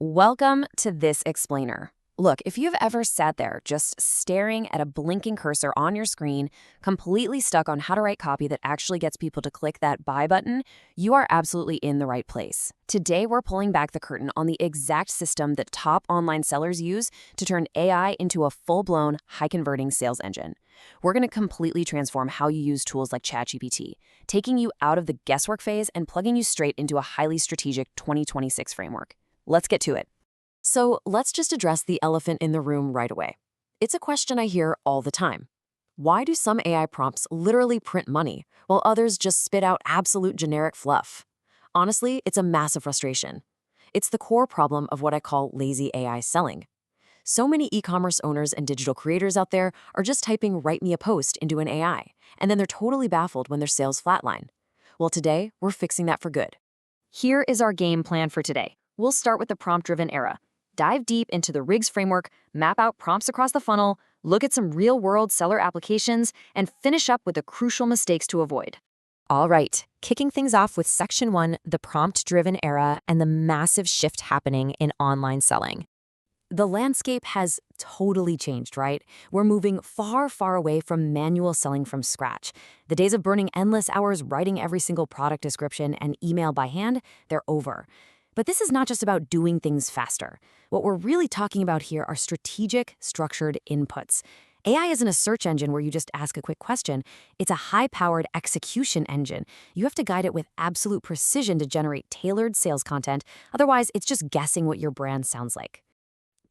Welcome to This Explainer. Look, if you've ever sat there just staring at a blinking cursor on your screen, completely stuck on how to write copy that actually gets people to click that buy button, you are absolutely in the right place. Today, we're pulling back the curtain on the exact system that top online sellers use to turn AI into a full-blown, high-converting sales engine. We're going to completely transform how you use tools like ChatGPT, taking you out of the guesswork phase and plugging you straight into a highly strategic 2026 framework. Let's get to it. So let's just address the elephant in the room right away. It's a question I hear all the time. Why do some AI prompts literally print money, while others just spit out absolute generic fluff? Honestly, it's a massive frustration. It's the core problem of what I call lazy AI selling. So many e-commerce owners and digital creators out there are just typing "write me a post" into an AI, and then they're totally baffled when their sales flatline. Well, today, we're fixing that for good. Here is our game plan for today. We'll start with the prompt-driven era. Dive deep into the RIGS framework, map out prompts across the funnel, look at some real-world seller applications, and finish up with the crucial mistakes to avoid. All right, kicking things off with Section 1, the prompt-driven era and the massive shift happening in online selling. The landscape has totally changed, right? We're moving far, far away from manual selling from scratch. The days of burning endless hours writing every single product description and email by hand, they're over. But this is not just about doing things faster. What we're really talking about here are strategic, structured inputs. AI isn't a search engine where you just ask a quick question. It's a high-powered execution engine. You have to guide it with absolute precision to generate tailored sales content. Otherwise, it's just guessing what your brand sounds like.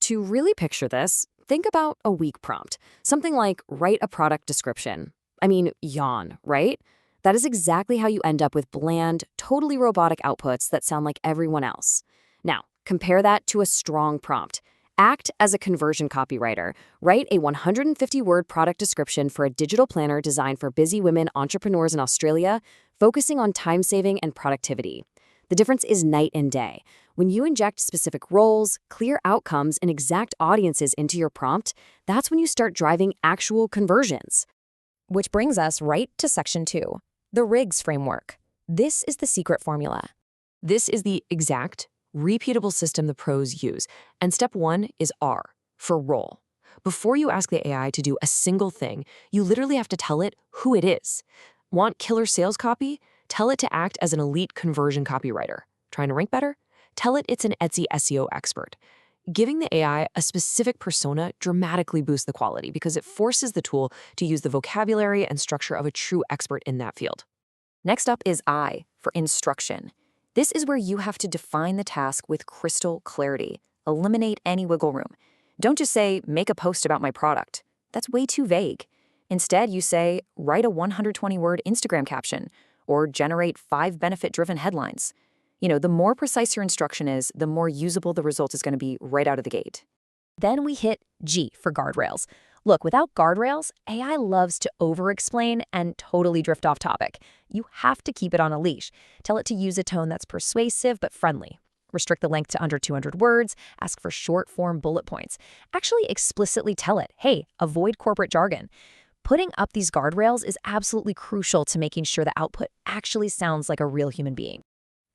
To really picture this, think about a weak prompt. Something like, write a product description. Yawn, right? That is exactly how you end up with bland, totally robotic outputs that sound like everyone else. Now, compare that to a strong prompt. Act as a conversion copywriter. Write a 150-word product description for a digital planner designed for busy women entrepreneurs in Australia, focusing on time saving and productivity. The difference is night and day. When you inject specific roles, clear outcomes, and exact audiences into your prompt, that's when you start driving actual conversions. Which brings us right to Section 2. The RIGS framework. This is the secret formula. This is the exact, repeatable system the pros use. And step 1 is R, for role. Before you ask the AI to do a single thing, you literally have to tell it who it is. Want killer sales copy? Tell it to act as an elite conversion copywriter. Trying to rank better? Tell it it's an Etsy SEO expert. Giving the AI a specific persona dramatically boosts the quality because it forces the tool to use the vocabulary and structure of a true expert in that field. Next up is I, for instruction. This is where you have to define the task with crystal clarity. Eliminate any wiggle room. Don't just say, make a post about my product. That's way too vague. Instead, you say, write a 120-word Instagram caption or generate 5 benefit-driven headlines. The more precise your instruction is, the more usable the result is going to be right out of the gate. Then we hit G for guardrails. Look, without guardrails, AI loves to over-explain and totally drift off topic. You have to keep it on a leash. Tell it to use a tone that's persuasive but friendly. Restrict the length to under 200 words. Ask for short-form bullet points. Actually explicitly tell it, hey, avoid corporate jargon. Putting up these guardrails is absolutely crucial to making sure the output actually sounds like a real human being.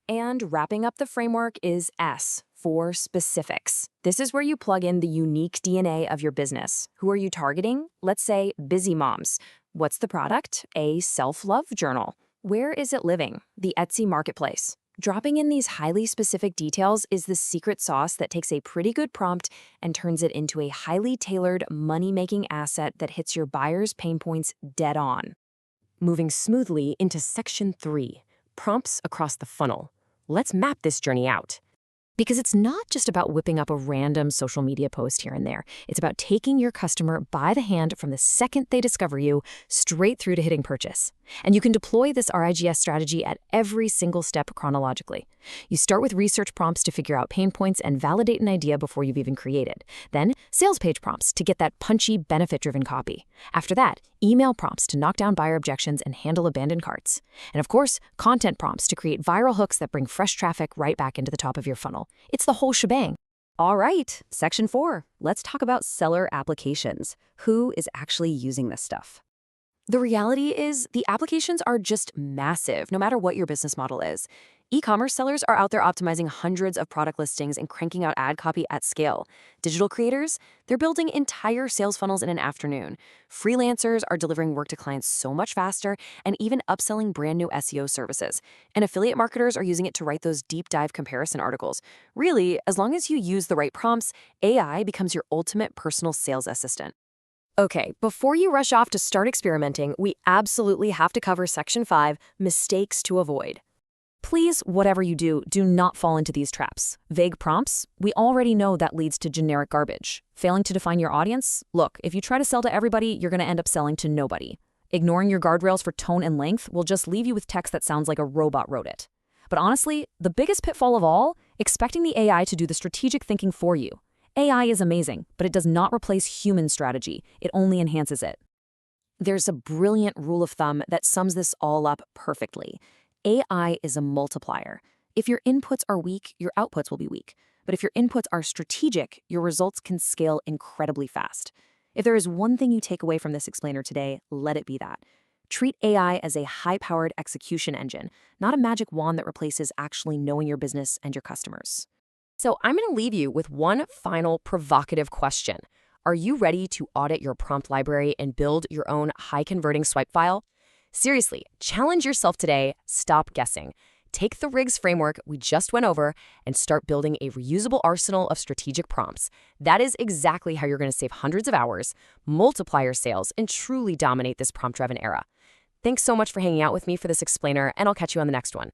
And wrapping up the framework is S, for specifics. This is where you plug in the unique DNA of your business. Who are you targeting? Let's say busy moms. What's the product? A self-love journal. Where is it living? The Etsy marketplace. Dropping in these highly specific details is the secret sauce that takes a pretty good prompt and turns it into a highly tailored money-making asset that hits your buyers' pain points dead on. Moving smoothly into Section 3, prompts across the funnel. Let's map this journey out. Because it's not just about whipping up a random social media post here and there. It's about taking your customer by the hand from the second they discover you straight through to hitting purchase. And you can deploy this RIGS strategy at every single step chronologically. You start with research prompts to figure out pain points and validate an idea before you've even created. Then, sales page prompts to get that punchy, benefit-driven copy. After that, email prompts to knock down buyer objections and handle abandoned carts. And of course, content prompts to create viral hooks that bring fresh traffic right back into the top of your funnel. It's the whole shebang. All right, Section 4. Let's talk about seller applications. Who is actually using this stuff? The reality is the applications are just massive, no matter what your business model is. E-commerce sellers are out there optimizing hundreds of product listings and cranking out ad copy at scale. Digital creators, they're building entire sales funnels in an afternoon. Freelancers are delivering work to clients so much faster and even upselling brand new SEO services. And affiliate marketers are using it to write those deep dive comparison articles. Really, as long as you use the right prompts, AI becomes your ultimate personal sales assistant. Okay, before you rush off to start experimenting, we absolutely have to cover Section 5, mistakes to avoid. Please, whatever you do, do not fall into these traps. Vague prompts? We already know that leads to generic garbage. Failing to define your audience? Look, if you try to sell to everybody, you're going to end up selling to nobody. Ignoring your guardrails for tone and length will just leave you with text that sounds like a robot wrote it. But honestly, the biggest pitfall of all, expecting the AI to do the strategic thinking for you. AI is amazing, but it does not replace human strategy. It only enhances it. There's a brilliant rule of thumb that sums this all up perfectly. AI is a multiplier. If your inputs are weak, your outputs will be weak. But if your inputs are strategic, your results can scale incredibly fast. If there is one thing you take away from this explainer today, let it be that. Treat AI as a high-powered execution engine, not a magic wand that replaces actually knowing your business and your customers. So I'm going to leave you with one final provocative question. Are you ready to audit your prompt library and build your own high-converting swipe file? Seriously, challenge yourself today. Stop guessing. Take the RIGS framework we just went over and start building a reusable arsenal of strategic prompts. That is exactly how you're going to save hundreds of hours, multiply your sales, and truly dominate this prompt-driven era. Thanks so much for hanging out with me for this explainer, and I'll catch you on the next one.